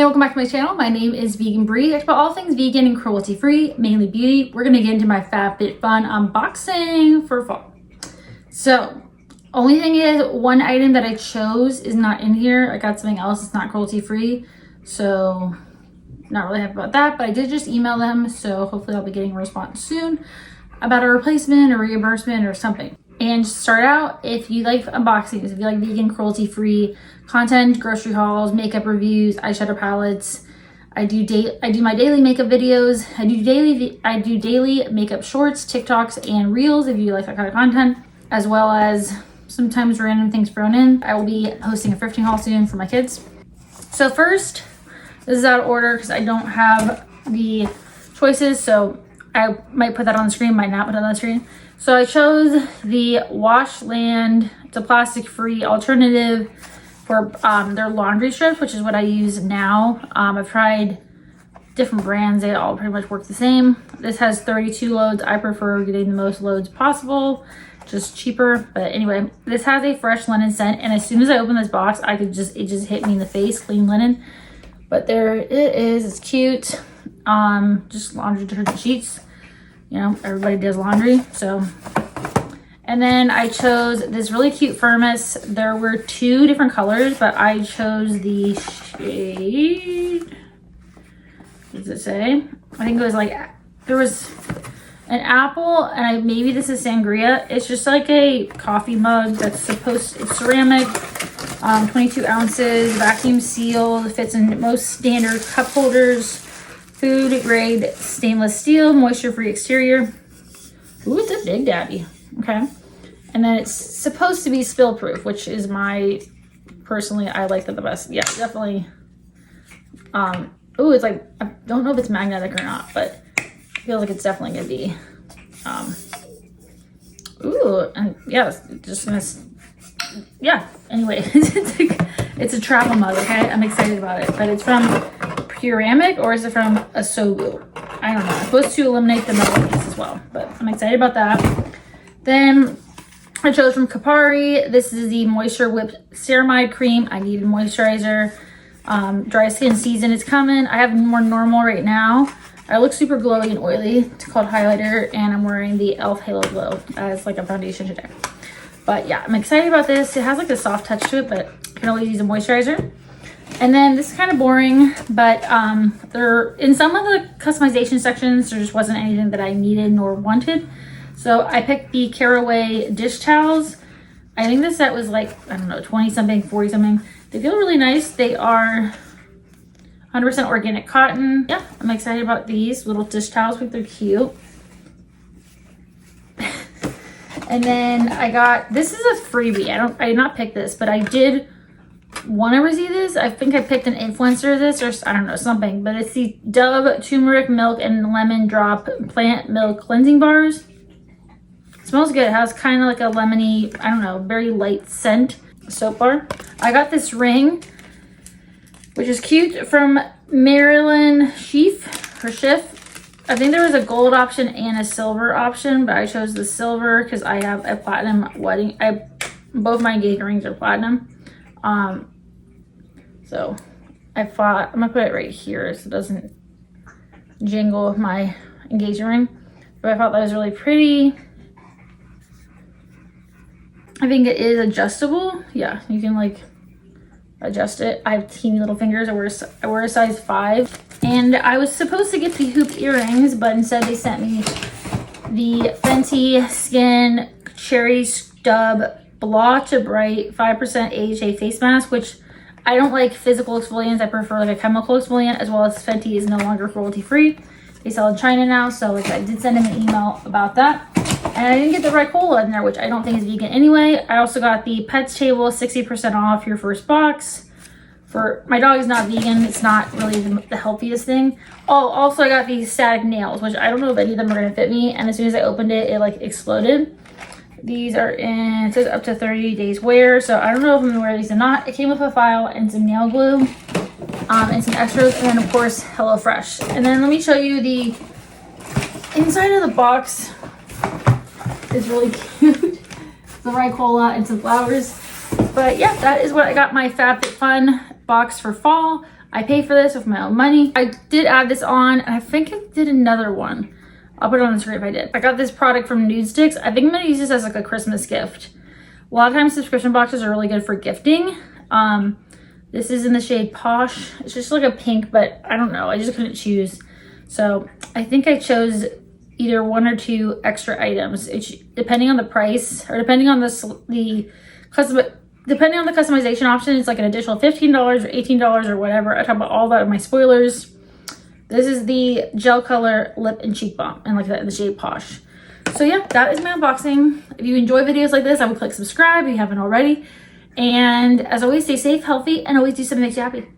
Hey, welcome back to my channel. My name is Vegan Bree. I talk about all things vegan and cruelty free, mainly beauty. We're gonna get into my FabFitFun unboxing for fall. So, only thing is, one item that I chose is not in here. I got something else that's not cruelty free, so not really happy about that. But I did just email them, so hopefully I'll be getting a response soon about a replacement or reimbursement or something. And to start out, if you like unboxings, if you like vegan, cruelty-free content, grocery hauls, makeup reviews, eyeshadow palettes, I do my daily makeup videos. I do daily makeup shorts, TikToks, and reels if you like that kind of content, as well as sometimes random things thrown in. I will be hosting a thrifting haul soon for my kids. So first, this is out of order because I don't have the choices, so I might put that on the screen, might not put it on the screen. So I chose the Washland. It's a plastic-free alternative for their laundry strips, which is what I use now. I've tried different brands. They all pretty much work the same. This has 32 loads. I prefer getting the most loads possible, just cheaper. But anyway, this has a fresh linen scent, and as soon as I opened this box, it just hit me in the face, clean linen. But there it is. It's cute. Just laundry detergent sheets. You know, everybody does laundry, so. And then I chose this really cute thermos. There were two different colors, but I chose the shade. What does it say? I think it was like, there was an apple, and maybe this is sangria. It's just like a coffee mug that's it's ceramic, 22 ounces, vacuum sealed, fits in most standard cup holders. Food grade stainless steel, moisture free exterior. Ooh, it's a big daddy. Okay. And then it's supposed to be spill proof, which is personally, I like that the best. Yeah, definitely. Ooh, it's like, I don't know if it's magnetic or not, but I feel like it's definitely gonna be, ooh, and yeah, it's just gonna, yeah, anyway, it's a travel mug, okay? I'm excited about it, but it's from Ceramic, or is it from Asobu? I don't know. I'm supposed to eliminate the metal piece as well, but I'm excited about that. Then I chose from Kapari. This is the Moisture Whipped Ceramide Cream. I needed moisturizer. Dry skin season is coming. I have more normal right now. I look super glowy and oily. It's called highlighter, and I'm wearing the e.l.f. Halo Glow as like a foundation today. But yeah, I'm excited about this. It has like a soft touch to it, but you can always use a moisturizer. And then this is kind of boring, but there, in some of the customization sections, there just wasn't anything that I needed nor wanted. So I picked the Caraway dish towels. I think this set was like, I don't know, 20 something, 40 something. They feel really nice. They are 100% organic cotton. Yeah, I'm excited about these little dish towels. I think they're cute. And then I got, this is a freebie. I did not pick this, but I did want to receive this. I think I picked an influencer of this, or I don't know, something, but it's the Dove turmeric milk and lemon drop plant milk cleansing bars. It smells good. It has kind of like a lemony, I don't know, very light scent soap bar. I got this ring, which is cute, from Marilyn Schiff, or Schiff. I think there was a gold option and a silver option, but I chose the silver because I have a platinum wedding. Both my engagement rings are platinum. So I thought, I'm gonna put it right here so it doesn't jingle with my engagement ring, but I thought that was really pretty. I think it is adjustable. Yeah, you can like adjust it. I have teeny little fingers. I wear a size 5, and I was supposed to get the hoop earrings, but instead they sent me the Fenty Skin Cherry Stub Blah to Bright 5% AHA face mask, which I don't like physical exfoliants. I prefer like a chemical exfoliant, as well as Fenty is no longer cruelty free. They sell in China now, so like I did send him an email about that. And I didn't get the Ricola in there, which I don't think is vegan anyway. I also got the Pets Table 60% off your first box. For my dog is not vegan. It's not really the healthiest thing. Oh, also I got these static nails, which I don't know if any of them are gonna fit me. And as soon as I opened it, it like exploded. These are in, it says up to 30 days wear, so I don't know if I'm gonna wear these or not. It came with a file and some nail glue, and some extras, and then of course HelloFresh. And then let me show you the inside of the box. Is really cute. The Ricola and some flowers. But yeah, that is what I got my FabFitFun box for fall. I pay for this with my own money. I did add this on, and I think I did another one. I'll put it on the screen if I did. I got this product from Nude Sticks. I think I'm gonna use this as like a Christmas gift. A lot of times subscription boxes are really good for gifting. This is in the shade Posh. It's just like a pink, but I don't know. I just couldn't choose. So I think I chose either 1 or 2 extra items. It's depending on the price, or depending on depending on the customization option, it's like an additional $15 or $18 or whatever. I talk about all that in my spoilers. This is the gel color lip and cheek balm, and like that in the shade Posh. So yeah, that is my unboxing. If you enjoy videos like this, I would click subscribe if you haven't already. And as always, stay safe, healthy, and always do something that makes you happy.